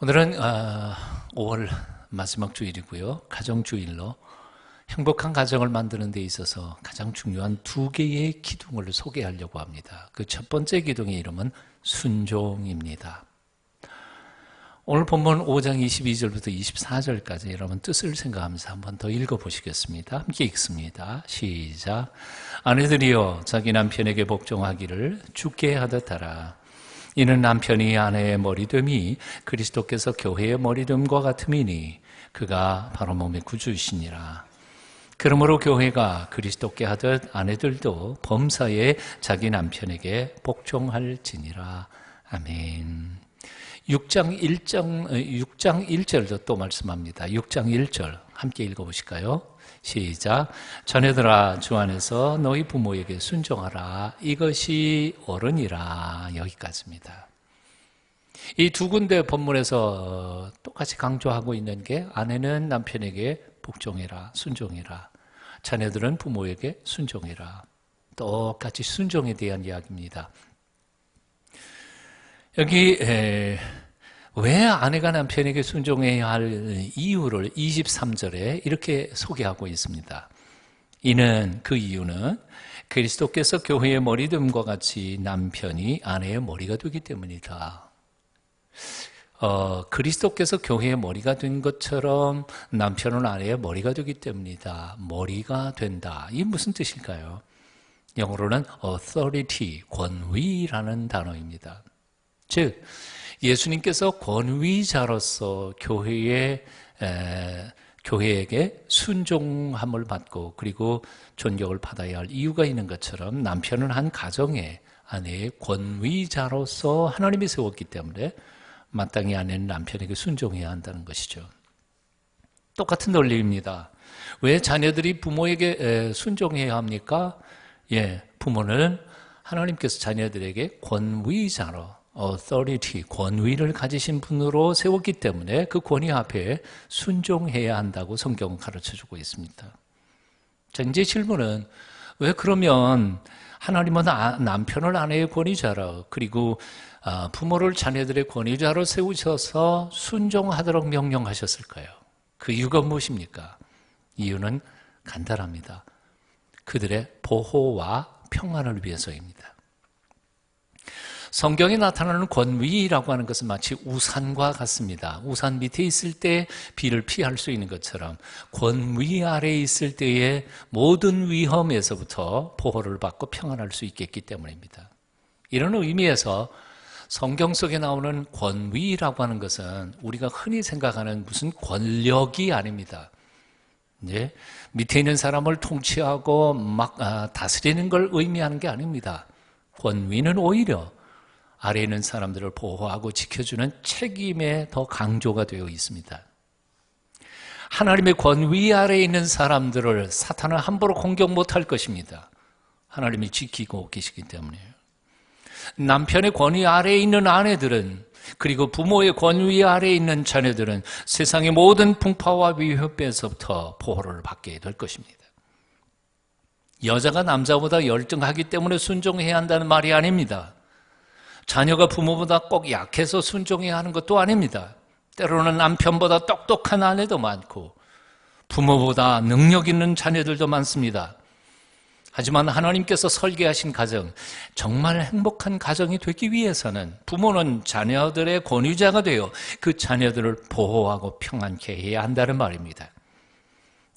오늘은 5월 마지막 주일이고요. 가정주일로 행복한 가정을 만드는 데 있어서 가장 중요한 두 개의 기둥을 소개하려고 합니다. 그 첫 번째 기둥의 이름은 순종입니다. 오늘 본문 5장 22절부터 24절까지 여러분 뜻을 생각하면서 한 번 더 읽어보시겠습니다. 함께 읽습니다. 시작. 아내들이여 자기 남편에게 복종하기를 주께 하듯 하라. 이는 남편이 아내의 머리됨이 그리스도께서 교회의 머리됨과 같음이니 그가 바로 몸의 구주이시니라. 그러므로 교회가 그리스도께 하듯 아내들도 범사에 자기 남편에게 복종할지니라. 아멘. 6장 1절도 또 말씀합니다. 6장 1절 함께 읽어보실까요? 시작. 자녀들아 주 안에서 너희 부모에게 순종하라. 이것이 옳으니라. 여기까지입니다. 이 두 군데 본문에서 똑같이 강조하고 있는 게 아내는 남편에게 복종해라, 순종해라. 자녀들은 부모에게 순종해라. 똑같이 순종에 대한 이야기입니다. 여기 왜 아내가 남편에게 순종해야 할 이유를 23절에 이렇게 소개하고 있습니다. 그 이유는 그리스도께서 교회의 머리됨과 같이 남편이 아내의 머리가 되기 때문이다. 그리스도께서 교회의 머리가 된 것처럼 남편은 아내의 머리가 되기 때문이다. 머리가 된다. 이게 무슨 뜻일까요? 영어로는 authority, 권위라는 단어입니다. 즉 예수님께서 권위자로서 교회에게 순종함을 받고 그리고 존경을 받아야 할 이유가 있는 것처럼 남편은 한 가정의 아내의 권위자로서 하나님이 세웠기 때문에 마땅히 아내는 남편에게 순종해야 한다는 것이죠. 똑같은 논리입니다. 왜 자녀들이 부모에게 순종해야 합니까? 부모는 하나님께서 자녀들에게 권위자로 authority, 권위를 가지신 분으로 세웠기 때문에 그 권위 앞에 순종해야 한다고 성경은 가르쳐주고 있습니다. 자, 이제 질문은 왜 그러면 하나님은 남편을 아내의 권위자로 그리고 부모를 자녀들의 권위자로 세우셔서 순종하도록 명령하셨을까요? 그 이유가 무엇입니까? 이유는 간단합니다. 그들의 보호와 평안을 위해서입니다. 성경에 나타나는 권위라고 하는 것은 마치 우산과 같습니다. 우산 밑에 있을 때 비를 피할 수 있는 것처럼 권위 아래에 있을 때의 모든 위험에서부터 보호를 받고 평안할 수 있겠기 때문입니다. 이런 의미에서 성경 속에 나오는 권위라고 하는 것은 우리가 흔히 생각하는 무슨 권력이 아닙니다. 밑에 있는 사람을 통치하고 막 다스리는 걸 의미하는 게 아닙니다. 권위는 오히려 아래에 있는 사람들을 보호하고 지켜주는 책임에 더 강조가 되어 있습니다. 하나님의 권위 아래에 있는 사람들을 사탄은 함부로 공격 못할 것입니다. 하나님이 지키고 계시기 때문에요. 남편의 권위 아래에 있는 아내들은 그리고 부모의 권위 아래에 있는 자녀들은 세상의 모든 풍파와 위협에서부터 보호를 받게 될 것입니다. 여자가 남자보다 열등하기 때문에 순종해야 한다는 말이 아닙니다. 자녀가 부모보다 꼭 약해서 순종해야 하는 것도 아닙니다. 때로는 남편보다 똑똑한 아내도 많고 부모보다 능력 있는 자녀들도 많습니다. 하지만 하나님께서 설계하신 가정, 정말 행복한 가정이 되기 위해서는 부모는 자녀들의 권위자가 되어 그 자녀들을 보호하고 평안케 해야 한다는 말입니다.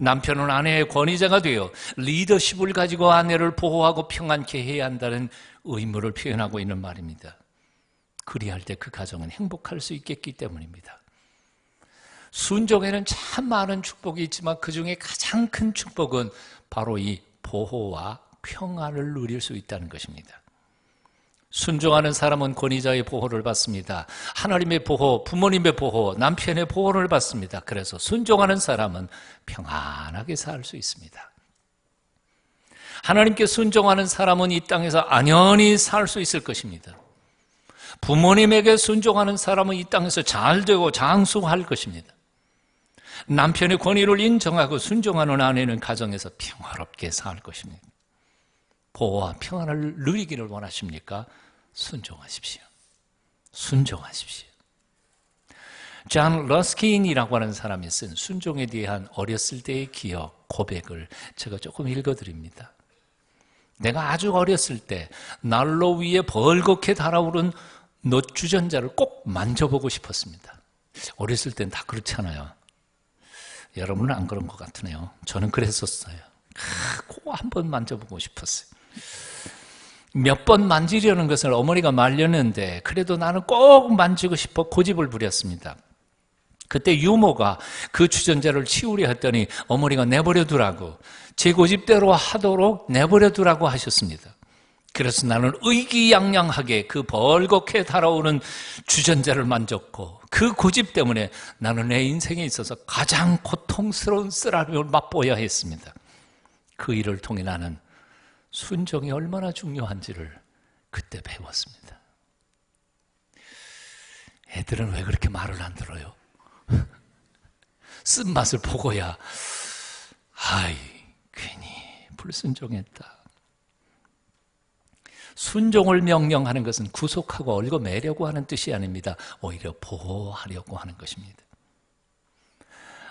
남편은 아내의 권위자가 되어 리더십을 가지고 아내를 보호하고 평안케 해야 한다는 의무를 표현하고 있는 말입니다. 그리할 때 그 가정은 행복할 수 있겠기 때문입니다. 순종에는 참 많은 축복이 있지만 그 중에 가장 큰 축복은 바로 이 보호와 평안을 누릴 수 있다는 것입니다. 순종하는 사람은 권위자의 보호를 받습니다. 하나님의 보호, 부모님의 보호, 남편의 보호를 받습니다. 그래서 순종하는 사람은 평안하게 살 수 있습니다. 하나님께 순종하는 사람은 이 땅에서 안연히 살 수 있을 것입니다. 부모님에게 순종하는 사람은 이 땅에서 잘 되고 장수할 것입니다. 남편의 권위를 인정하고 순종하는 아내는 가정에서 평화롭게 살 것입니다. 보호와 평안을 누리기를 원하십니까? 순종하십시오. 순종하십시오. 존 러스킨이라고 하는 사람이 쓴 순종에 대한 어렸을 때의 기억, 고백을 제가 조금 읽어드립니다. 내가 아주 어렸을 때 난로 위에 벌겋게 달아오른 놋 주전자를 꼭 만져보고 싶었습니다. 어렸을 땐 다 그렇잖아요. 여러분은 안 그런 것 같으네요. 저는 그랬었어요. 그거 한번 만져보고 싶었어요. 몇 번 만지려는 것을 어머니가 말렸는데 그래도 나는 꼭 만지고 싶어 고집을 부렸습니다. 그때 유모가 그 주전자를 치우려 했더니 어머니가 내버려 두라고, 제 고집대로 하도록 내버려 두라고 하셨습니다. 그래서 나는 의기양양하게 그 벌겋게 달아오는 주전자를 만졌고, 그 고집 때문에 나는 내 인생에 있어서 가장 고통스러운 쓰라림을 맛보아야 했습니다. 그 일을 통해 나는 순종이 얼마나 중요한지를 그때 배웠습니다. 애들은 왜 그렇게 말을 안 들어요? 쓴맛을 보고야 괜히 불순종했다. 순종을 명령하는 것은 구속하고 얽어매려고 하는 뜻이 아닙니다. 오히려 보호하려고 하는 것입니다.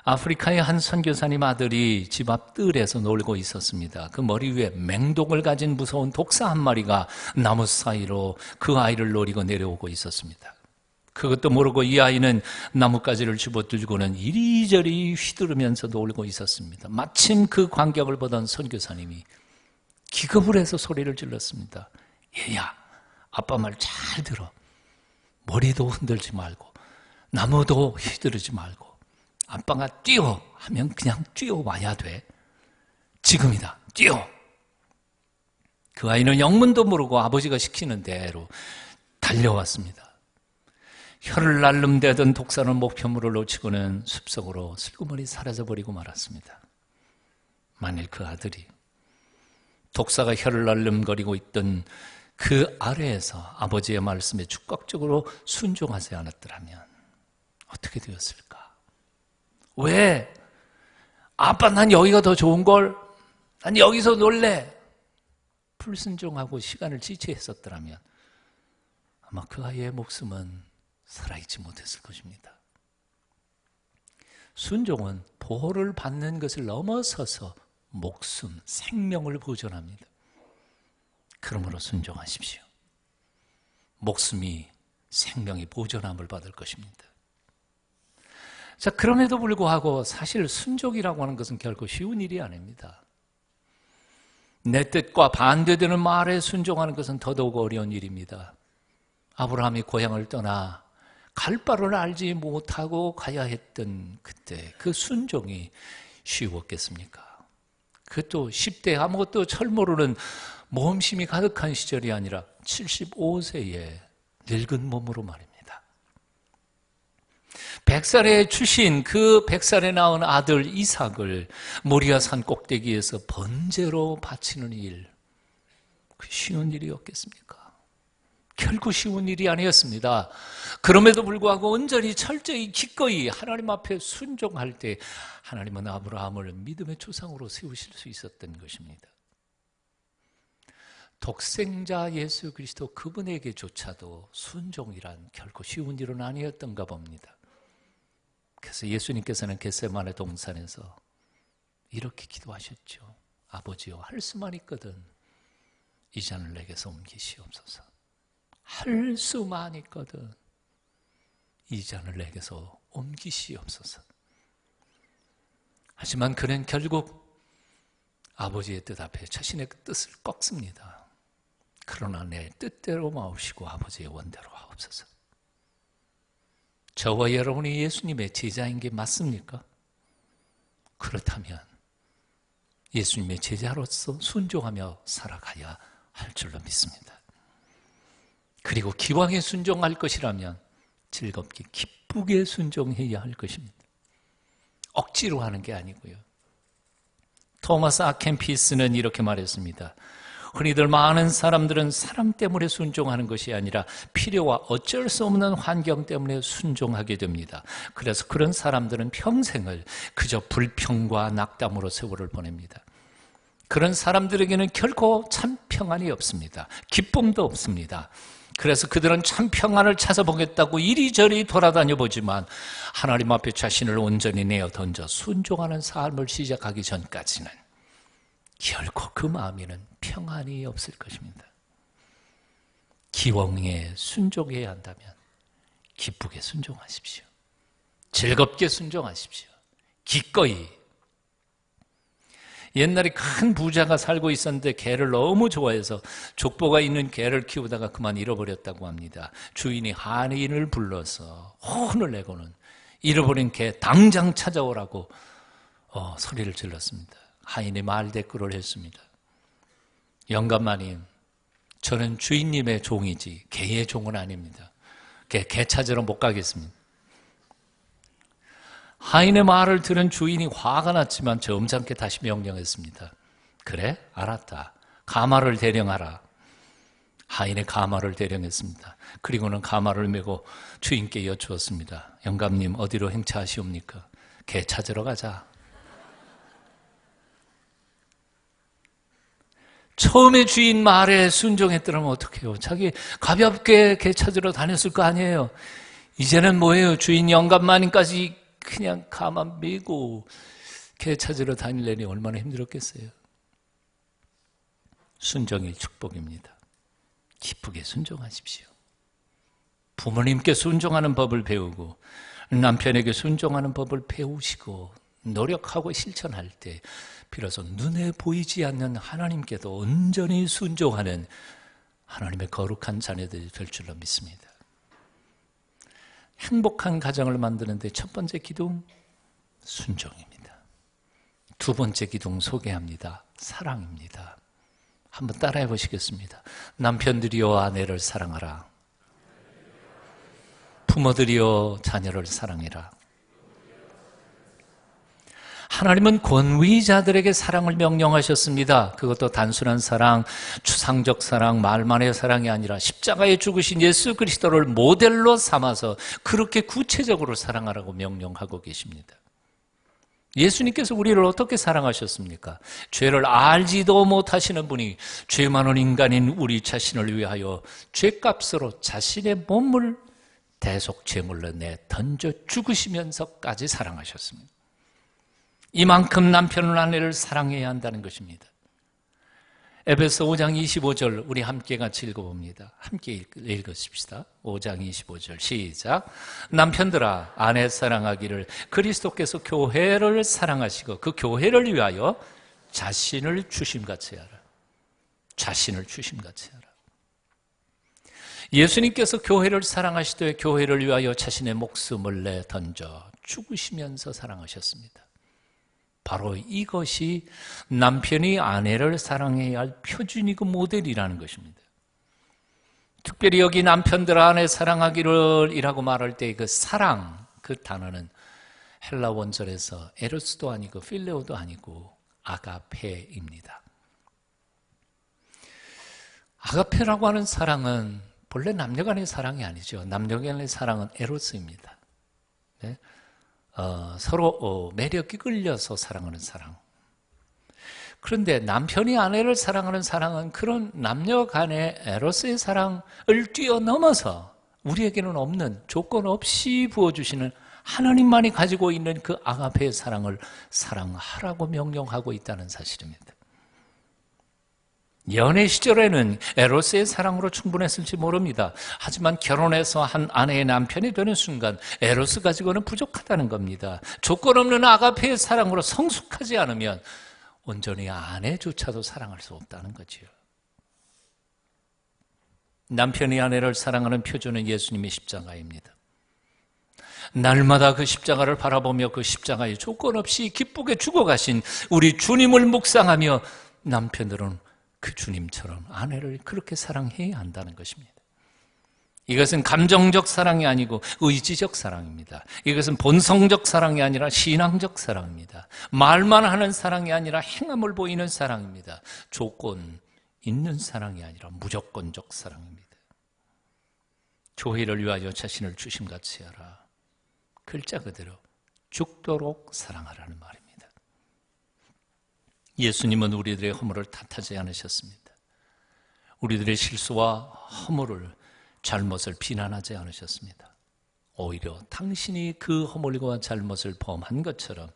아프리카의 한 선교사님 아들이 집 앞 뜰에서 놀고 있었습니다. 그 머리 위에 맹독을 가진 무서운 독사 한 마리가 나무 사이로 그 아이를 노리고 내려오고 있었습니다. 그것도 모르고 이 아이는 나뭇가지를 집어들고는 이리저리 휘두르면서 놀고 있었습니다. 마침 그 광경을 보던 선교사님이 기겁을 해서 소리를 질렀습니다. 얘야, 아빠 말 잘 들어. 머리도 흔들지 말고 나무도 휘두르지 말고 아빠가 뛰어 하면 그냥 뛰어와야 돼. 지금이다. 뛰어. 그 아이는 영문도 모르고 아버지가 시키는 대로 달려왔습니다. 혀를 날름대던 독사는 목표물을 놓치고는 숲속으로 슬그머니 사라져버리고 말았습니다. 만일 그 아들이 독사가 혀를 날름거리고 있던 그 아래에서 아버지의 말씀에 즉각적으로 순종하지 않았더라면 어떻게 되었을까? 왜? 아빠, 난 여기가 더 좋은걸? 난 여기서 놀래. 불순종하고 시간을 지체했었더라면 아마 그 아이의 목숨은 살아있지 못했을 것입니다. 순종은 보호를 받는 것을 넘어서서 목숨, 생명을 보존합니다. 그러므로 순종하십시오. 목숨이, 생명이 보존함을 받을 것입니다. 자, 그럼에도 불구하고 사실 순종이라고 하는 것은 결코 쉬운 일이 아닙니다. 내 뜻과 반대되는 말에 순종하는 것은 더더욱 어려운 일입니다. 아브라함이 고향을 떠나 갈 바를 알지 못하고 가야 했던 그때 그 순종이 쉬웠겠습니까? 그것도 10대 아무것도 철 모르는 모험심이 가득한 시절이 아니라 75세의 늙은 몸으로 말입니다. 100살에 출신 그 100살에 낳은 아들 이삭을 모리아 산 꼭대기에서 번제로 바치는 일, 그 쉬운 일이었겠습니까? 결코 쉬운 일이 아니었습니다. 그럼에도 불구하고 온전히 철저히 기꺼이 하나님 앞에 순종할 때 하나님은 아브라함을 믿음의 조상으로 세우실 수 있었던 것입니다. 독생자 예수 그리스도 그분에게조차도 순종이란 결코 쉬운 일은 아니었던가 봅니다. 그래서 예수님께서는 겟세마네 동산에서 이렇게 기도하셨죠. 아버지여, 할 수만 있거든 이 잔을 내게서 옮기시옵소서. 할 수만 있거든 이 잔을 내게서 옮기시옵소서. 하지만 그는 결국 아버지의 뜻 앞에 자신의 뜻을 꺾습니다. 그러나 내 뜻대로 마옵시고 아버지의 원대로 하옵소서. 저와 여러분이 예수님의 제자인 게 맞습니까? 그렇다면 예수님의 제자로서 순종하며 살아가야 할 줄로 믿습니다. 그리고 기왕에 순종할 것이라면 즐겁게 기쁘게 순종해야 할 것입니다. 억지로 하는 게 아니고요. 토마스 아켄피스는 이렇게 말했습니다. 흔히들 많은 사람들은 사람 때문에 순종하는 것이 아니라 필요와 어쩔 수 없는 환경 때문에 순종하게 됩니다. 그래서 그런 사람들은 평생을 그저 불평과 낙담으로 세월을 보냅니다. 그런 사람들에게는 결코 참 평안이 없습니다. 기쁨도 없습니다. 그래서 그들은 참 평안을 찾아보겠다고 이리저리 돌아다녀 보지만 하나님 앞에 자신을 온전히 내어 던져 순종하는 삶을 시작하기 전까지는 결코 그 마음에는 평안이 없을 것입니다. 기왕에 순종해야 한다면 기쁘게 순종하십시오. 즐겁게 순종하십시오. 기꺼이. 옛날에 큰 부자가 살고 있었는데 개를 너무 좋아해서 족보가 있는 개를 키우다가 그만 잃어버렸다고 합니다. 주인이 한인을 불러서 혼을 내고는 잃어버린 개 당장 찾아오라고 소리를 질렀습니다. 한인이 말대꾸를 했습니다. 영감마님, 저는 주인님의 종이지 개의 종은 아닙니다. 개 찾으러 못 가겠습니다. 하인의 말을 들은 주인이 화가 났지만 점잖게 다시 명령했습니다. 그래? 알았다. 가마를 대령하라. 하인의 가마를 대령했습니다. 그리고는 가마를 메고 주인께 여쭈었습니다. 영감님, 어디로 행차하시옵니까? 개 찾으러 가자. 처음에 주인 말에 순종했더라면 어떡해요? 자기 가볍게 개 찾으러 다녔을 거 아니에요? 이제는 뭐예요? 주인 영감마님까지 그냥 가마 메고 개 찾으러 다니려니 얼마나 힘들었겠어요. 순종이 축복입니다. 기쁘게 순종하십시오. 부모님께 순종하는 법을 배우고 남편에게 순종하는 법을 배우시고 노력하고 실천할 때 비로소 눈에 보이지 않는 하나님께도 온전히 순종하는 하나님의 거룩한 자녀들이 될 줄로 믿습니다. 행복한 가정을 만드는데 첫 번째 기둥, 순종입니다. 두 번째 기둥 소개합니다. 사랑입니다. 한번 따라해 보시겠습니다. 남편들이여 아내를 사랑하라. 부모들이여 자녀를 사랑해라. 하나님은 권위자들에게 사랑을 명령하셨습니다. 그것도 단순한 사랑, 추상적 사랑, 말만의 사랑이 아니라 십자가에 죽으신 예수 그리스도를 모델로 삼아서 그렇게 구체적으로 사랑하라고 명령하고 계십니다. 예수님께서 우리를 어떻게 사랑하셨습니까? 죄를 알지도 못하시는 분이 죄 많은 인간인 우리 자신을 위하여 죄값으로 자신의 몸을 대속죄물로 내 던져 죽으시면서까지 사랑하셨습니다. 이만큼 남편을 아내를 사랑해야 한다는 것입니다. 에베소 5장 25절 우리 함께 같이 읽어봅니다. 함께 읽으십시다. 5장 25절 시작. 남편들아 아내 사랑하기를 그리스도께서 교회를 사랑하시고 그 교회를 위하여 자신을 주심같이 하라. 자신을 주심같이 하라. 예수님께서 교회를 사랑하시되 교회를 위하여 자신의 목숨을 내 던져 죽으시면서 사랑하셨습니다. 바로 이것이 남편이 아내를 사랑해야 할 표준이고 모델이라는 것입니다. 특별히 여기 남편들 아내 사랑하기를 이라고 말할 때 그 사랑, 그 단어는 헬라 원절에서 에로스도 아니고 필레오도 아니고 아가페입니다. 아가페라고 하는 사랑은 본래 남녀간의 사랑이 아니죠. 남녀간의 사랑은 에로스입니다. 네? 서로 매력이 끌려서 사랑하는 사랑. 그런데 남편이 아내를 사랑하는 사랑은 그런 남녀 간의 에로스의 사랑을 뛰어넘어서 우리에게는 없는 조건 없이 부어주시는 하나님만이 가지고 있는 그 아가페의 사랑을 사랑하라고 명령하고 있다는 사실입니다. 연애 시절에는 에로스의 사랑으로 충분했을지 모릅니다. 하지만 결혼해서 한 아내의 남편이 되는 순간 에로스 가지고는 부족하다는 겁니다. 조건 없는 아가페의 사랑으로 성숙하지 않으면 온전히 아내조차도 사랑할 수 없다는 거지요. 남편이 아내를 사랑하는 표준은 예수님의 십자가입니다. 날마다 그 십자가를 바라보며 그 십자가에 조건 없이 기쁘게 죽어가신 우리 주님을 묵상하며 남편들은 그 주님처럼 아내를 그렇게 사랑해야 한다는 것입니다. 이것은 감정적 사랑이 아니고 의지적 사랑입니다. 이것은 본성적 사랑이 아니라 신앙적 사랑입니다. 말만 하는 사랑이 아니라 행함을 보이는 사랑입니다. 조건 있는 사랑이 아니라 무조건적 사랑입니다. 교회를 위하여 자신을 주심같이 하라. 글자 그대로 죽도록 사랑하라는 말입니다. 예수님은 우리들의 허물을 탓하지 않으셨습니다. 우리들의 실수와 허물을 잘못을 비난하지 않으셨습니다. 오히려 당신이 그 허물과 잘못을 범한 것처럼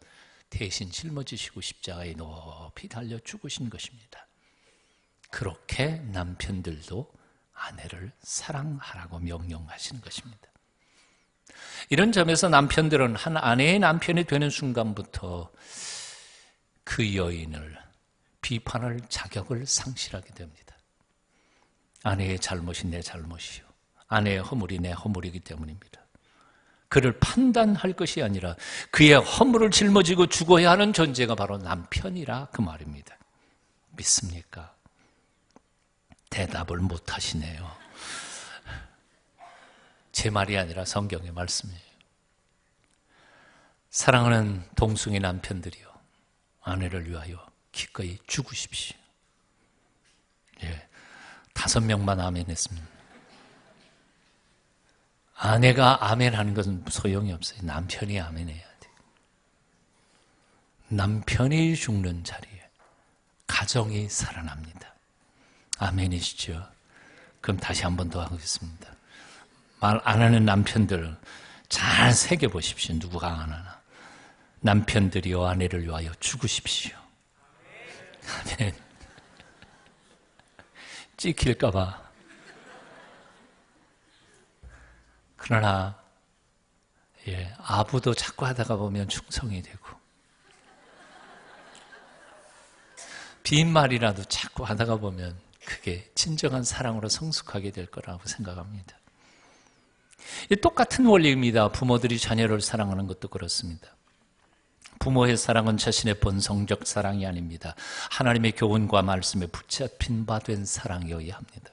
대신 짊어지시고 십자가에 높이 달려 죽으신 것입니다. 그렇게 남편들도 아내를 사랑하라고 명령하시는 것입니다. 이런 점에서 남편들은 한 아내의 남편이 되는 순간부터 그 여인을 비판할 자격을 상실하게 됩니다. 아내의 잘못이 내 잘못이요, 아내의 허물이 내 허물이기 때문입니다. 그를 판단할 것이 아니라 그의 허물을 짊어지고 죽어야 하는 존재가 바로 남편이라 그 말입니다. 믿습니까? 대답을 못 하시네요. 제 말이 아니라 성경의 말씀이에요. 사랑하는 동숭이 남편들이요, 아내를 위하여 기꺼이 죽으십시오. 5명만 아멘했습니다. 아내가 아멘하는 것은 소용이 없어요. 남편이 아멘해야 돼요. 남편이 죽는 자리에 가정이 살아납니다. 아멘이시죠? 그럼 다시 한 번 더 하겠습니다. 말 안 하는 남편들 잘 새겨보십시오. 누구가 안 하나. 남편들이여 아내를 위하여 죽으십시오. 아멘. 찍힐까봐. 그러나 아부도 자꾸 하다가 보면 충성이 되고, 빈말이라도 자꾸 하다가 보면 그게 진정한 사랑으로 성숙하게 될 거라고 생각합니다. 똑같은 원리입니다. 부모들이 자녀를 사랑하는 것도 그렇습니다. 부모의 사랑은 자신의 본성적 사랑이 아닙니다. 하나님의 교훈과 말씀에 붙잡힌 바 된 사랑이어야 합니다.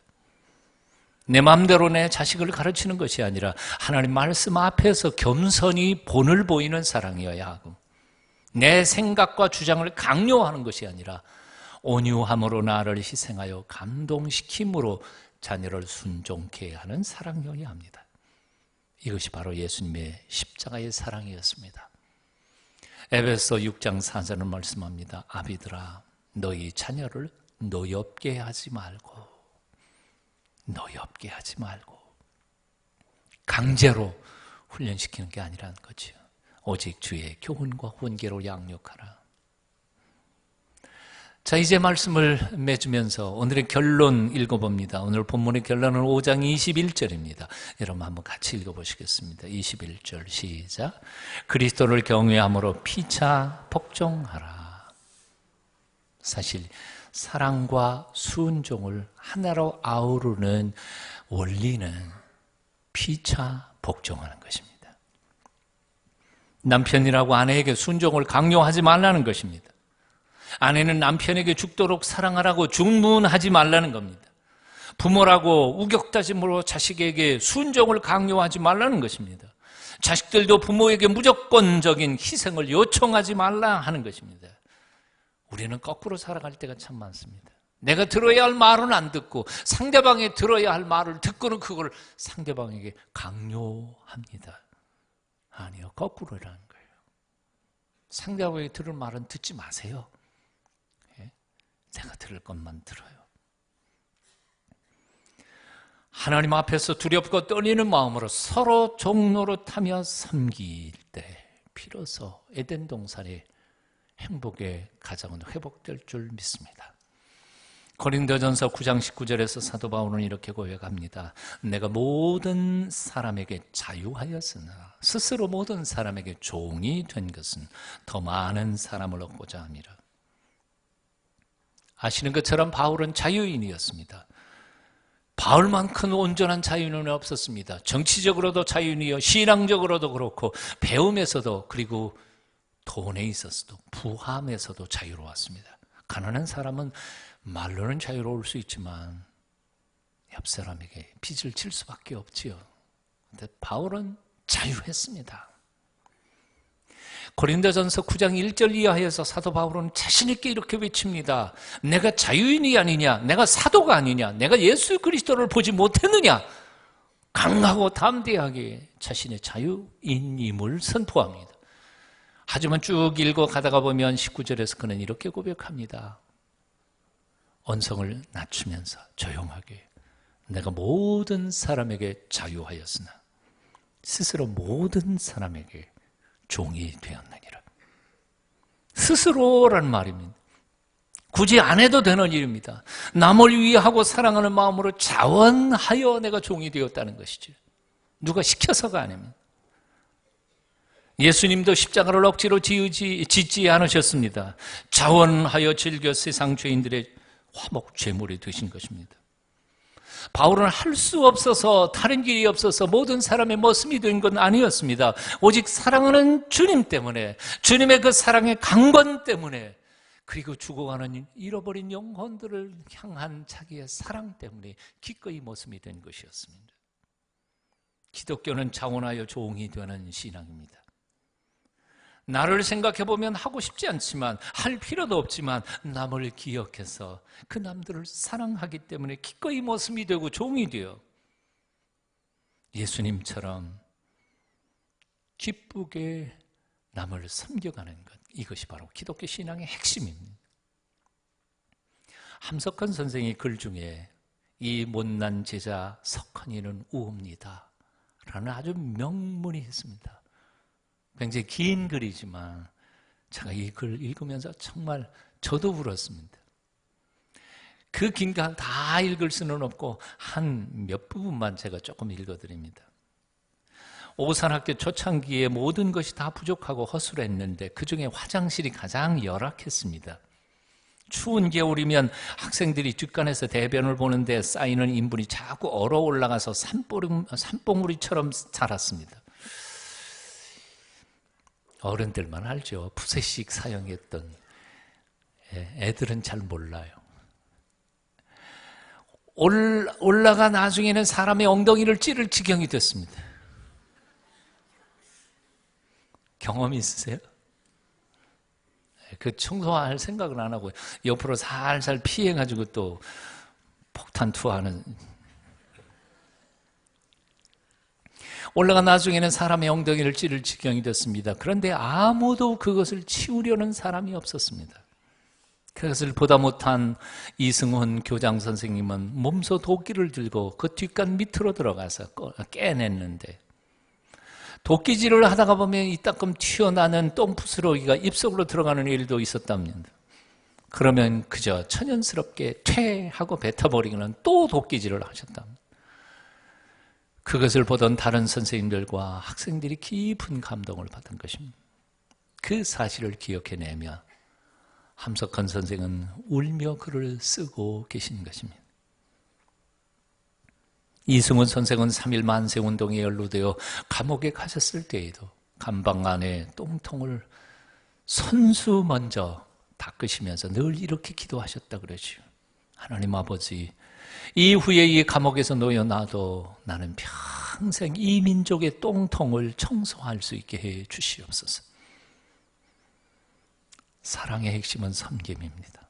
내 마음대로 내 자식을 가르치는 것이 아니라 하나님 말씀 앞에서 겸손히 본을 보이는 사랑이어야 하고, 내 생각과 주장을 강요하는 것이 아니라 온유함으로 나를 희생하여 감동시킴으로 자녀를 순종케 하는 사랑이어야 합니다. 이것이 바로 예수님의 십자가의 사랑이었습니다. 에베소 6장 4절은 말씀합니다. 아비들아, 너희 자녀를 노엽게 하지 말고, 노엽게 하지 말고, 강제로 훈련시키는 게 아니라는 거죠. 오직 주의 교훈과 훈계로 양육하라. 자, 이제 말씀을 맺으면서 오늘의 결론 읽어봅니다. 오늘 본문의 결론은 5장 21절입니다. 여러분 한번 같이 읽어보시겠습니다. 21절 시작. 그리스도를 경외함으로 피차 복종하라. 사실 사랑과 순종을 하나로 아우르는 원리는 피차 복종하는 것입니다. 남편이라고 아내에게 순종을 강요하지 말라는 것입니다. 아내는 남편에게 죽도록 사랑하라고 중문하지 말라는 겁니다. 부모라고 우격다짐으로 자식에게 순종을 강요하지 말라는 것입니다. 자식들도 부모에게 무조건적인 희생을 요청하지 말라 하는 것입니다. 우리는 거꾸로 살아갈 때가 참 많습니다. 내가 들어야 할 말은 안 듣고 상대방이 들어야 할 말을 듣고는 그걸 상대방에게 강요합니다. 아니요, 거꾸로라는 거예요. 상대방이 들을 말은 듣지 마세요. 내가 들을 것만 들어요. 하나님 앞에서 두렵고 떨리는 마음으로 서로 종노릇하며 섬길 때 비로소 에덴 동산의 행복의 가정은 회복될 줄 믿습니다. 고린도전서 9장 19절에서 사도 바울은 이렇게 고백합니다. 내가 모든 사람에게 자유하였으나 스스로 모든 사람에게 종이 된 것은 더 많은 사람을 얻고자 함이라. 아시는 것처럼 바울은 자유인이었습니다. 바울만큼 온전한 자유는 없었습니다. 정치적으로도 자유인이요, 신앙적으로도 그렇고, 배움에서도, 그리고 돈에 있어서도, 부함에서도 자유로웠습니다. 가난한 사람은 말로는 자유로울 수 있지만 옆 사람에게 빚을 질 수밖에 없지요. 근데 바울은 자유했습니다. 고린도전서 9장 1절 이하에서 사도 바울은 자신 있게 이렇게 외칩니다. 내가 자유인이 아니냐, 내가 사도가 아니냐, 내가 예수 그리스도를 보지 못했느냐, 강하고 담대하게 자신의 자유인임을 선포합니다. 하지만 쭉 읽어가다가 보면 19절에서 그는 이렇게 고백합니다. 언성을 낮추면서 조용하게, 내가 모든 사람에게 자유하였으나 스스로 모든 사람에게 종이 되었느니라. 스스로라는 말입니다. 굳이 안 해도 되는 일입니다. 남을 위하고 사랑하는 마음으로 자원하여 내가 종이 되었다는 것이죠. 누가 시켜서가 아닙니다. 예수님도 십자가를 억지로 짓지 않으셨습니다. 자원하여 즐겨 세상 죄인들의 화목 제물이 되신 것입니다. 바울은 할 수 없어서, 다른 길이 없어서 모든 사람의 머슴이 된 건 아니었습니다. 오직 사랑하는 주님 때문에, 주님의 그 사랑의 강권 때문에, 그리고 죽어가는 잃어버린 영혼들을 향한 자기의 사랑 때문에 기꺼이 머슴이 된 것이었습니다. 기독교는 자원하여 종이 되는 신앙입니다. 나를 생각해보면 하고 싶지 않지만, 할 필요도 없지만 남을 기억해서 그 남들을 사랑하기 때문에 기꺼이 머슴이 되고 종이 되어 예수님처럼 기쁘게 남을 섬겨가는 것, 이것이 바로 기독교 신앙의 핵심입니다. 함석헌 선생의 글 중에 이 못난 제자 석헌이는 우옵니다 라는 아주 명문이 있습니다. 굉장히 긴 글이지만 제가 이 글 읽으면서 정말 저도 울었습니다. 그 긴 글 다 읽을 수는 없고 한 몇 부분만 제가 조금 읽어드립니다. 오산학교 초창기에 모든 것이 다 부족하고 허술했는데 그중에 화장실이 가장 열악했습니다. 추운 겨울이면 학생들이 뒷간에서 대변을 보는데 쌓이는 인분이 자꾸 얼어 올라가서 산봉우리처럼 자랐습니다. 어른들만 알죠. 푸세식 사용했던. 애들은 잘 몰라요. 올라가 나중에는 사람의 엉덩이를 찌를 지경이 됐습니다. 경험이 있으세요? 그 청소할 생각은 안 하고 옆으로 살살 피해가지고 또 폭탄 투하하는. 올라가 나중에는 사람의 엉덩이를 찌를 지경이 됐습니다. 그런데 아무도 그것을 치우려는 사람이 없었습니다. 그것을 보다 못한 이승훈 교장 선생님은 몸소 도끼를 들고 그 뒷간 밑으로 들어가서 깨냈는데, 도끼질을 하다가 보면 이따금 튀어나는 똥푸스러기가 입속으로 들어가는 일도 있었답니다. 그러면 그저 천연스럽게 퇴 하고 뱉어버리고는 또 도끼질을 하셨답니다. 그것을 보던 다른 선생님들과 학생들이 깊은 감동을 받은 것입니다. 그 사실을 기억해내며 함석헌 선생은 울며 글을 쓰고 계신 것입니다. 이승훈 선생은 3.1 만세운동에 연루되어 감옥에 가셨을 때에도 감방 안에 똥통을 손수 먼저 닦으시면서 늘 이렇게 기도하셨다 그러죠. 하나님 아버지, 이후에 이 감옥에서 놓여놔도 나는 평생 이 민족의 똥통을 청소할 수 있게 해 주시옵소서. 사랑의 핵심은 섬김입니다.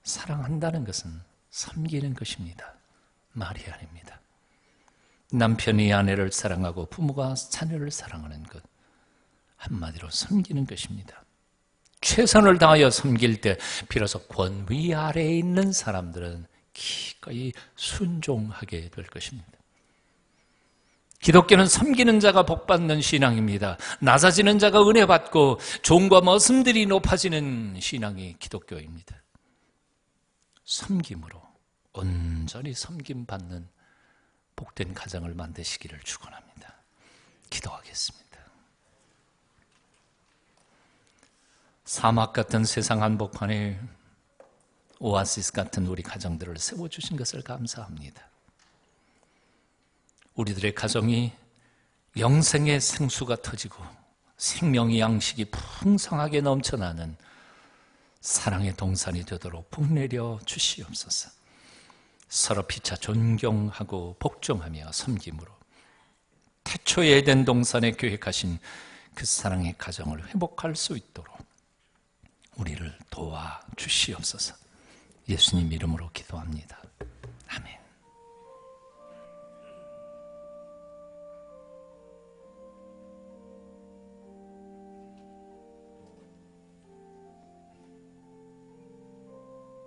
사랑한다는 것은 섬기는 것입니다. 말이 아닙니다. 남편이 아내를 사랑하고 부모가 자녀를 사랑하는 것, 한마디로 섬기는 것입니다. 최선을 다하여 섬길 때 비로소 권위 아래에 있는 사람들은 기꺼이 순종하게 될 것입니다. 기독교는 섬기는 자가 복받는 신앙입니다. 낮아지는 자가 은혜 받고 종과 머슴들이 높아지는 신앙이 기독교입니다. 섬김으로 온전히 섬김받는 복된 가정을 만드시기를 축원합니다. 기도하겠습니다. 사막 같은 세상 한복판에 오아시스 같은 우리 가정들을 세워주신 것을 감사합니다. 우리들의 가정이 영생의 생수가 터지고 생명의 양식이 풍성하게 넘쳐나는 사랑의 동산이 되도록 복내려 주시옵소서. 서로 피차 존경하고 복종하며 섬김으로 태초에 에덴 동산에 계획하신 그 사랑의 가정을 회복할 수 있도록 우리를 도와주시옵소서. 예수님 이름으로 기도합니다.